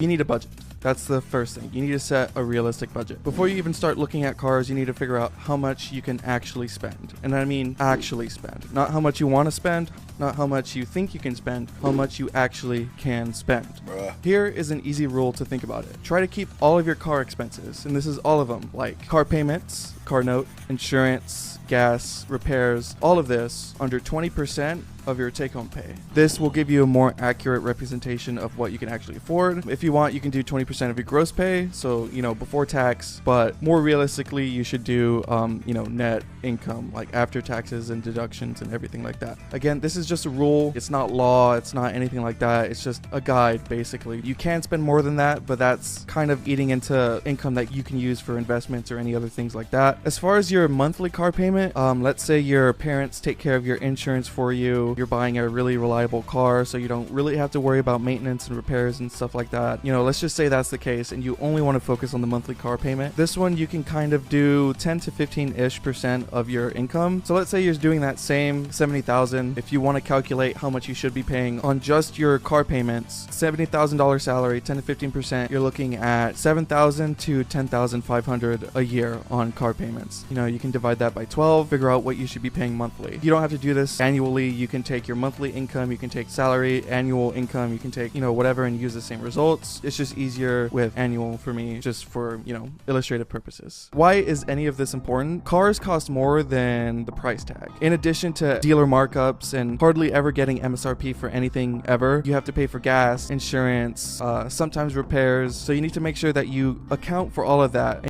You need a budget. That's the first thing. You need to set a realistic budget. Before you even start looking at cars, you need to figure out how much you can actually spend. And I mean actually spend. Not how much you want to spend, not how much you think you can spend, how much you actually can spend. Here is an easy rule to think about it. Try to keep all of your car expenses, and this is all of them, like car payments, car note, insurance, gas, repairs, all of this under 20% of your take-home pay. This will give you a more accurate representation of what you can actually afford. If you want, you can do 20% of your gross pay, so before tax, but more realistically you should do net income, like after taxes and deductions and everything like that. Again, this is just a rule. It's not law, it's not anything like that. It's just a guide, basically. You can spend more than that, but that's kind of eating into income that you can use for investments or any other things like that. As far as your monthly car payment, let's say your parents take care of your insurance for you. You're buying a really reliable car, so you don't really have to worry about maintenance and repairs and stuff like that. Let's just say that's the case and you only want to focus on the monthly car payment. This one you can kind of do 10 to 15% of your income. So let's say you're doing that same 70,000. If you want to calculate how much you should be paying on just your car payments, $70,000 salary, 10 to 15%, you're looking at $7,000 to $10,500 a year on car payments. You can divide that by 12, figure out what you should be paying monthly. You don't have to do this annually. You can take your monthly income, you can take salary, annual income, you can take, whatever and use the same results. It's just easier with annual for me, just for, illustrative purposes. Why is any of this important? Cars cost more than the price tag. In addition to dealer markups and hardly ever getting MSRP for anything ever, you have to pay for gas, insurance, sometimes repairs. So you need to make sure that you account for all of that.